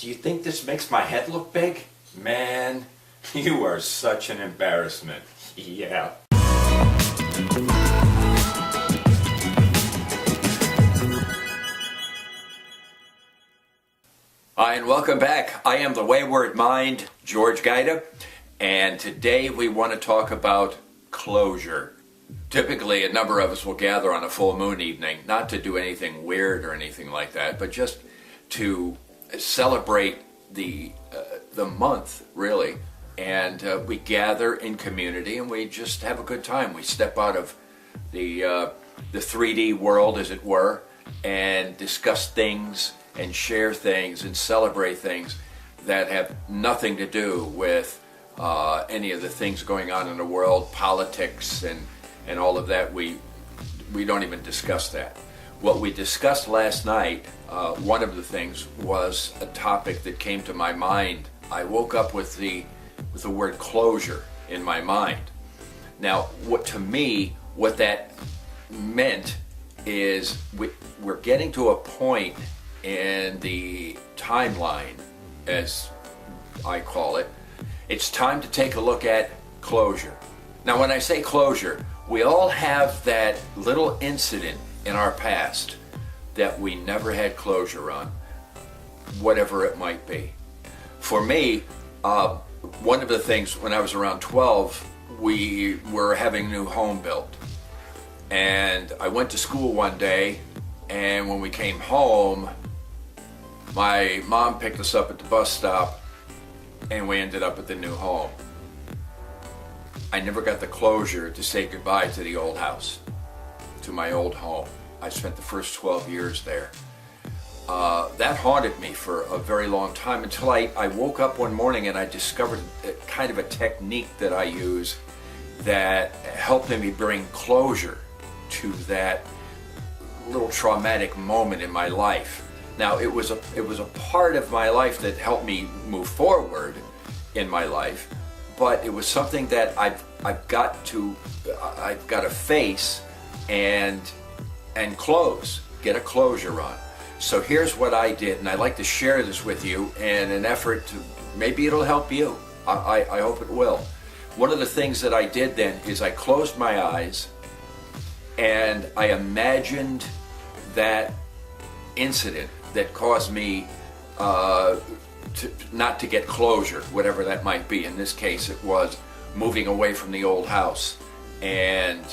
Do you think this makes my head look big? Man, you are such an embarrassment. Yeah. Hi, and welcome back. I am the Wayward Mind, George Gaida, and today we want to talk about closure. Typically, a number of us will gather on a full moon evening, not to do anything weird or anything like that, but just to celebrate the month, really. And we gather in community and we just have a good time. We step out of the 3D world, as it were, and discuss things and share things and celebrate things that have nothing to do with any of the things going on in the world, politics and all of that. We don't even discuss that. What we discussed last night, one of the things was a topic that came to my mind. I woke up with the word closure in my mind. Now, what that meant is we're getting to a point in the timeline, as I call it. It's time to take a look at closure. Now, when I say closure, we all have that little incident in our past that we never had closure on, whatever it might be. For me, one of the things when I was around 12, we were having a new home built. And I went to school one day, and when we came home, my mom picked us up at the bus stop, and we ended up at the new home. I never got the closure to say goodbye to the old house, to my old home. I spent the first 12 years there. That haunted me for a very long time until I woke up one morning and I discovered kind of a technique that I use that helped me bring closure to that little traumatic moment in my life. Now, it was a part of my life that helped me move forward in my life, but it was something that I've got to face and close, get a closure on. So here's what I did, and I'd like to share this with you in an effort to, maybe it'll help you. I hope it will. One of the things that I did then is I closed my eyes and I imagined that incident that caused me not to get closure, whatever that might be. In this case, it was moving away from the old house and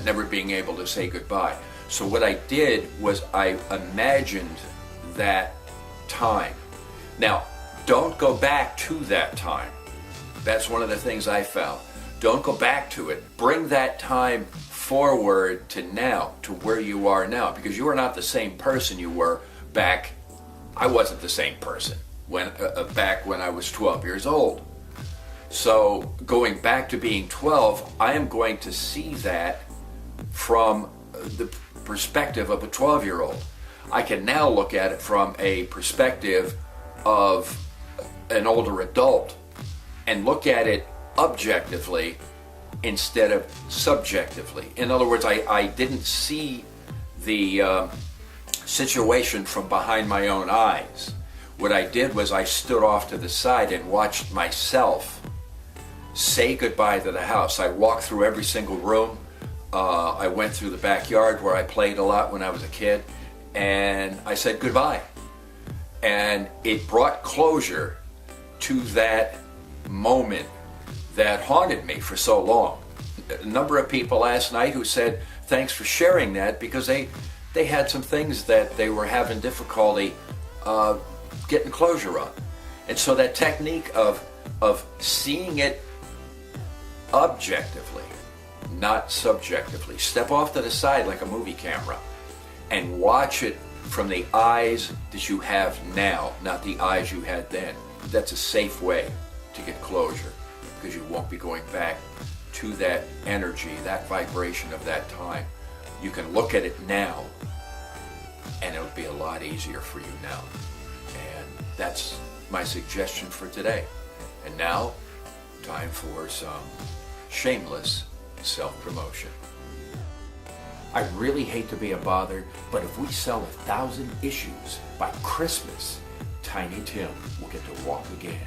never being able to say goodbye. So what I did was I imagined that time. Now, don't go back to that time. That's one of the things I found. Don't go back to it. Bring that time forward to now, to where you are now, because you are not the same person you were back. I wasn't the same person back when I was 12 years old. So going back to being 12, I am going to see that from the perspective of a 12-year-old. I can now look at it from a perspective of an older adult and look at it objectively instead of subjectively. In other words, I didn't see the situation from behind my own eyes. What I did was I stood off to the side and watched myself say goodbye to the house. I walked through every single room. I went through the backyard where I played a lot when I was a kid, and I said goodbye. And it brought closure to that moment that haunted me for so long. A number of people last night who said thanks for sharing that, because they had some things that they were having difficulty getting closure on. And so that technique of seeing it objectively, not subjectively. Step off to the side like a movie camera and watch it from the eyes that you have now, not the eyes you had then. That's a safe way to get closure, because you won't be going back to that energy, that vibration of that time. You can look at it now and it'll be a lot easier for you now. And that's my suggestion for today. And now, time for some shameless self-promotion. I really hate to be a bother, but if we sell 1,000 issues by Christmas Tiny Tim will get to walk again.